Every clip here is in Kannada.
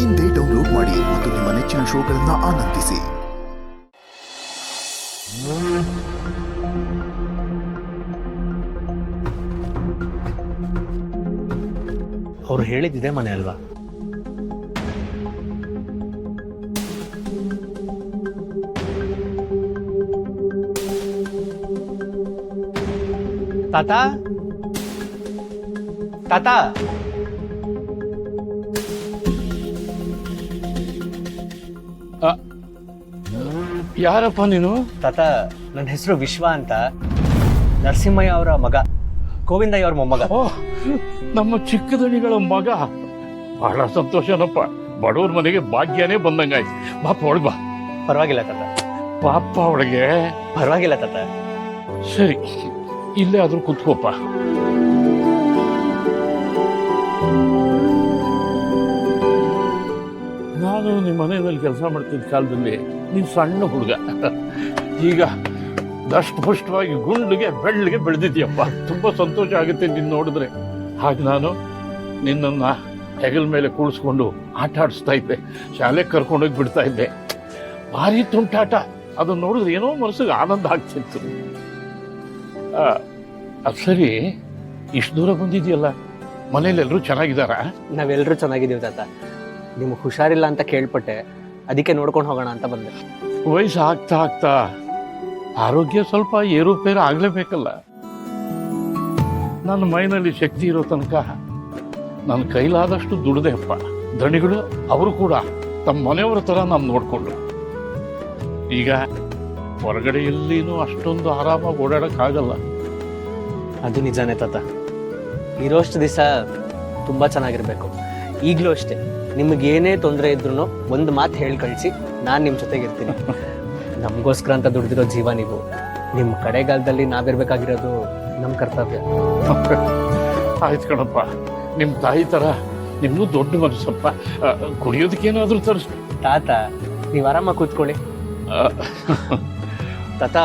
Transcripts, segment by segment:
ಇಂದೇ ಡೌನ್ಲೋಡ್ ಮಾಡಿ ಮತ್ತು ನಿಮ್ಮ ನೆಚ್ಚಿನ ಶೋಗಳನ್ನು ಆನಂದಿಸಿ. ಅವ್ರು ಹೇಳಿದ್ದಿದೆ ಮನೆ ಅಲ್ವಾ? ತಾತ ತಾತ ಯಾರಪ್ಪ ನೀನು? ತಾತ, ನನ್ನ ಹೆಸರು ವಿಶ್ವ ಅಂತ. ನರಸಿಂಹಯ್ಯ ಅವರ ಮಗ, ಗೋವಿಂದಯ್ಯ ಅವ್ರ ಮೊಮ್ಮಗ. ಓ, ನಮ್ಮ ಚಿಕ್ಕದಣಿಗಳ ಮಗ. ಬಹಳ ಸಂತೋಷನಪ್ಪ. ಬಡವ್ರ ಮನೆಗೆ ಭಾಗ್ಯನೇ ಬಂದಂಗಾಯ್ತು. ಬಾಪ ಒಳಗೆ ಬಾ. ಪರವಾಗಿಲ್ಲ ತಾತ. ಪಾಪ ಒಳಗೆ. ಪರವಾಗಿಲ್ಲ ತಾತ. ಸರಿ, ಇಲ್ಲೇ ಆದ್ರೂ ಕುತ್ಕೋಪ್ಪ. ನಾನು ನಿಮ್ಮ ಮನೆಯಲ್ಲಿ ಕೆಲಸ ಮಾಡ್ತಿದ್ದ ಕಾಲದಲ್ಲಿ ನೀನು ಸಣ್ಣ ಹುಡುಗ, ಈಗ ದಷ್ಟಪುಷ್ಟವಾಗಿ ಗುಂಡಿಗೆ ಬೆಳ್ಳಿಗೆ ಬೆಳೆದಿದ್ಯಪ್ಪ. ತುಂಬಾ ಸಂತೋಷ ಆಗುತ್ತೆ ನಿನ್ನ ನೋಡಿದ್ರೆ. ಹಾಗೆ ನಾನು ನಿನ್ನನ್ನ ಹೆಗಲ ಮೇಲೆ ಕೂಡಿಸ್ಕೊಂಡು ಆಟ ಆಡಿಸ್ತಾ ಇದ್ದೆ, ಶಾಲೆಗೆ ಕರ್ಕೊಂಡೋಗಿ ಬಿಡ್ತಾ ಇದ್ದೆ. ಭಾರಿ ತುಂಟಾಟ. ಅದನ್ನ ನೋಡಿದ್ರೆ ಏನೋ ಮನಸ್ಸಿಗೆ ಆನಂದ ಆಗ್ತಿತ್ತು. ಅದು ಸರಿ, ಇಷ್ಟು ದೂರ ಬಂದಿದೆಯಲ್ಲ, ಮನೇಲಿ ಎಲ್ಲರೂ ಚೆನ್ನಾಗಿದ್ದಾರಾ? ನಾವೆಲ್ಲರೂ ಚೆನ್ನಾಗಿದ್ದೀವಿ ತಾತ. ನಿಮ್ಗೆ ಹುಷಾರಿಲ್ಲ ಅಂತ ಕೇಳ್ಪಟ್ಟೆ, ಅದಕ್ಕೆ ನೋಡ್ಕೊಂಡು ಹೋಗೋಣ ಅಂತ ಬಂದೆ. ವಯಸ್ಸು ಆಗ್ತಾ ಆಗ್ತಾ ಆರೋಗ್ಯ ಸ್ವಲ್ಪ ಏರುಪೇರು ಆಗ್ಲೇಬೇಕಲ್ಲ. ನನ್ನ ಮೈನಲ್ಲಿ ಶಕ್ತಿ ಇರೋ ತನಕ ನನ್ನ ಕೈಲಾದಷ್ಟು ದುಡ್ದೆಪ್ಪ. ದಣಿಗಳು ಅವರು ಕೂಡ ತಮ್ಮ ಮನೆಯವರ ತರ ನಾನು ನೋಡ್ಕೊಂಡು. ಈಗ ಹೊರಗಡೆ ಎಲ್ಲಿನೂ ಅಷ್ಟೊಂದು ಆರಾಮಾಗಿ ಓಡಾಡಕ್ಕಾಗಲ್ಲ. ಅದು ನಿಜಾನೇ ತಾತ. ಇರೋಷ್ಟು ದಿವಸ ತುಂಬಾ ಚೆನ್ನಾಗಿರ್ಬೇಕು. ಈಗಲೂ ಅಷ್ಟೇ, ನಿಮಗೇನೇ ತೊಂದರೆ ಇದ್ರು ಒಂದು ಮಾತು ಹೇಳಿ ಕಳಿಸಿ, ನಾನು ನಿಮ್ಮ ಜೊತೆಗಿರ್ತೀನಿ. ನಮಗೋಸ್ಕರ ಅಂತ ದುಡ್ದಿರೋ ಜೀವ ನೀವು. ನಿಮ್ಮ ಕಡೆಗಾಲದಲ್ಲಿ ನಾವಿರ್ಬೇಕಾಗಿರೋದು ನಮ್ಮ ಕರ್ತವ್ಯ. ಆಯ್ತು ಕಣಪ್ಪ, ನಿಮ್ಮ ತಾಯಿ ತರ ನಿಮ್ಗೂ ದೊಡ್ಡ ಮನಸ್ಸಪ್ಪ. ಕುಡಿಯೋದಕ್ಕೇನಾದ್ರೂ ತರಿಸ್ ತಾತ. ನೀವು ಆರಾಮಾಗಿ ಕೂತ್ಕೊಳ್ಳಿ. ತಾತ,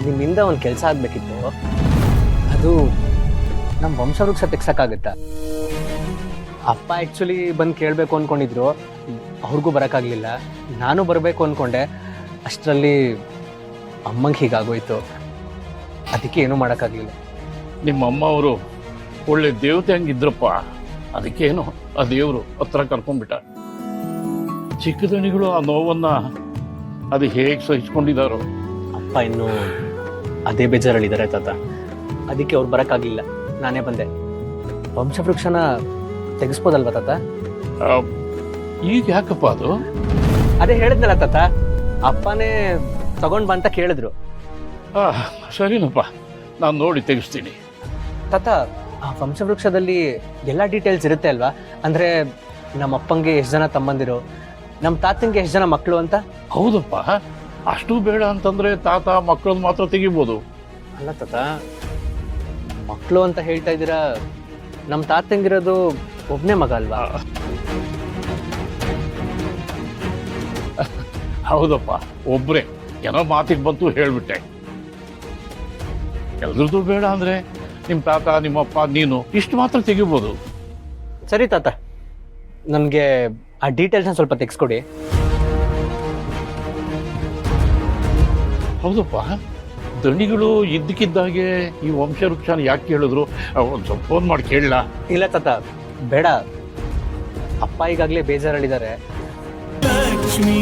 ನಿಮ್ಮಿಂದ ಒಂದು ಕೆಲಸ ಆಗ್ಬೇಕಿತ್ತು. ಅದು ನಮ್ಮ ವಂಶವೃಕ್ಷ ತೆಗ್ಸಕ್ಕಾಗತ್ತಾ? ಅಪ್ಪ ಆ್ಯಕ್ಚುಲಿ ಬಂದು ಕೇಳಬೇಕು ಅಂದ್ಕೊಂಡಿದ್ರು, ಅವ್ರಿಗೂ ಬರೋಕ್ಕಾಗಲಿಲ್ಲ. ನಾನು ಬರಬೇಕು ಅಂದ್ಕೊಂಡೆ, ಅಷ್ಟರಲ್ಲಿ ಅಮ್ಮಂಗೆ ಹೀಗಾಗೋಯ್ತು. ಅದಕ್ಕೆ ಏನೂ ಮಾಡೋಕ್ಕಾಗಲಿಲ್ಲ. ನಿಮ್ಮ ಅಮ್ಮ ಅವರು ಒಳ್ಳೆ ದೇವತೆ ಹಂಗಿದ್ರಪ್ಪ. ಅದಕ್ಕೇನು ಆ ದೇವರು ಹತ್ರ ಕರ್ಕೊಂಡ್ಬಿಟ್ಟ. ಚಿಕ್ಕದಣಿಗಳು ಆ ನೋವನ್ನ ಅದು ಹೇಗೆ ಸಹಿಸ್ಕೊಂಡಿದ್ದಾರೋ. ಅಪ್ಪ ಇನ್ನೂ ಅದೇ ಬೇಜಾರಲ್ಲಿದ್ದಾರೆ ತಾತ. ಅದಕ್ಕೆ ಅವ್ರು ಬರೋಕ್ಕಾಗಲಿಲ್ಲ, ನಾನೇ ಬಂದೆ. ವಂಶವೃಕ್ಷನ ತೆಗೆಸ್ಬೋದಲ್ವಾ ತಾತ? ಈಗ ಯಾಕಪ್ಪ ಅದು? ಅದೇ ಹೇಳಿದ್ನಲ್ಲ ತಾತ, ಅಪ್ಪನೇ ತಗೊಂಡ್ ಬಾ ಅಂತ ಕೇಳಿದ್ರು. ಸರಿನಪ್ಪ, ನಾನು ನೋಡಿ ತೆಗಿಸ್ತೀನಿ. ತಾತ, ಆ ವಂಶವೃಕ್ಷದಲ್ಲಿ ಎಲ್ಲ ಡೀಟೇಲ್ಸ್ ಇರುತ್ತೆ ಅಲ್ವಾ? ಅಂದ್ರೆ ನಮ್ಮ ಅಪ್ಪಂಗೆ ಎಷ್ಟು ಜನ ತಮ್ಮಂದಿರು, ನಮ್ಮ ತಾತಂಗೆ ಎಷ್ಟು ಜನ ಮಕ್ಕಳು ಅಂತ. ಹೌದಪ್ಪ, ಅಷ್ಟು ಬೇಡ ಅಂತಂದ್ರೆ ತಾತ ಮಕ್ಕಳನ್ನ ಮಾತ್ರ ತೆಗಿಬೋದು. ಅಲ್ಲ ತಾತ, ಮಕ್ಕಳು ಅಂತ ಹೇಳ್ತಾ ಇದ್ದೀರಾ, ನಮ್ಮ ತಾತಂಗಿರೋದು ಒಬ್ನೇ ಮಗ ಅಲ್ವಾ? ಹೌದಪ್ಪ, ಒಬ್ರೆ. ಏನೋ ಮಾತಿಗೆ ಬಂತು ಹೇಳ್ಬಿಟ್ಟೆ. ಎಲ್ರದ್ದು ಬೇಡ ಅಂದ್ರೆ ನಿಮ್ಮ ತಾತ, ನಿಮ್ಮಪ್ಪ, ನೀನು ಇಷ್ಟು ಮಾತ್ರ ತೆಗಿಬೋದು. ಸರಿ ತಾತ, ನನಗೆ ಆ ಡೀಟೇಲ್ಸ್ನ ಸ್ವಲ್ಪ ತೆಗೆಸ್ಕೊಡಿ. ಹೌದಪ್ಪ, ದಣಿಗಳು ಇದ್ದಕ್ಕಿದ್ದಾಗೆ ಈ ವಂಶವೃಕ್ಷನ ಯಾಕೆ ಕೇಳಿದ್ರು? ಒಂದು ಸ್ವಲ್ಪ ಫೋನ್ ಮಾಡಿ ಕೇಳಲ್ಲ? ಇಲ್ಲ ತಾತ, ಬೇಡ. ಅಪ್ಪ ಈಗಾಗಲೇ ಬೇಜಾರಲ್ಲಿದ್ದಾರೆ. ಲಕ್ಷ್ಮೀ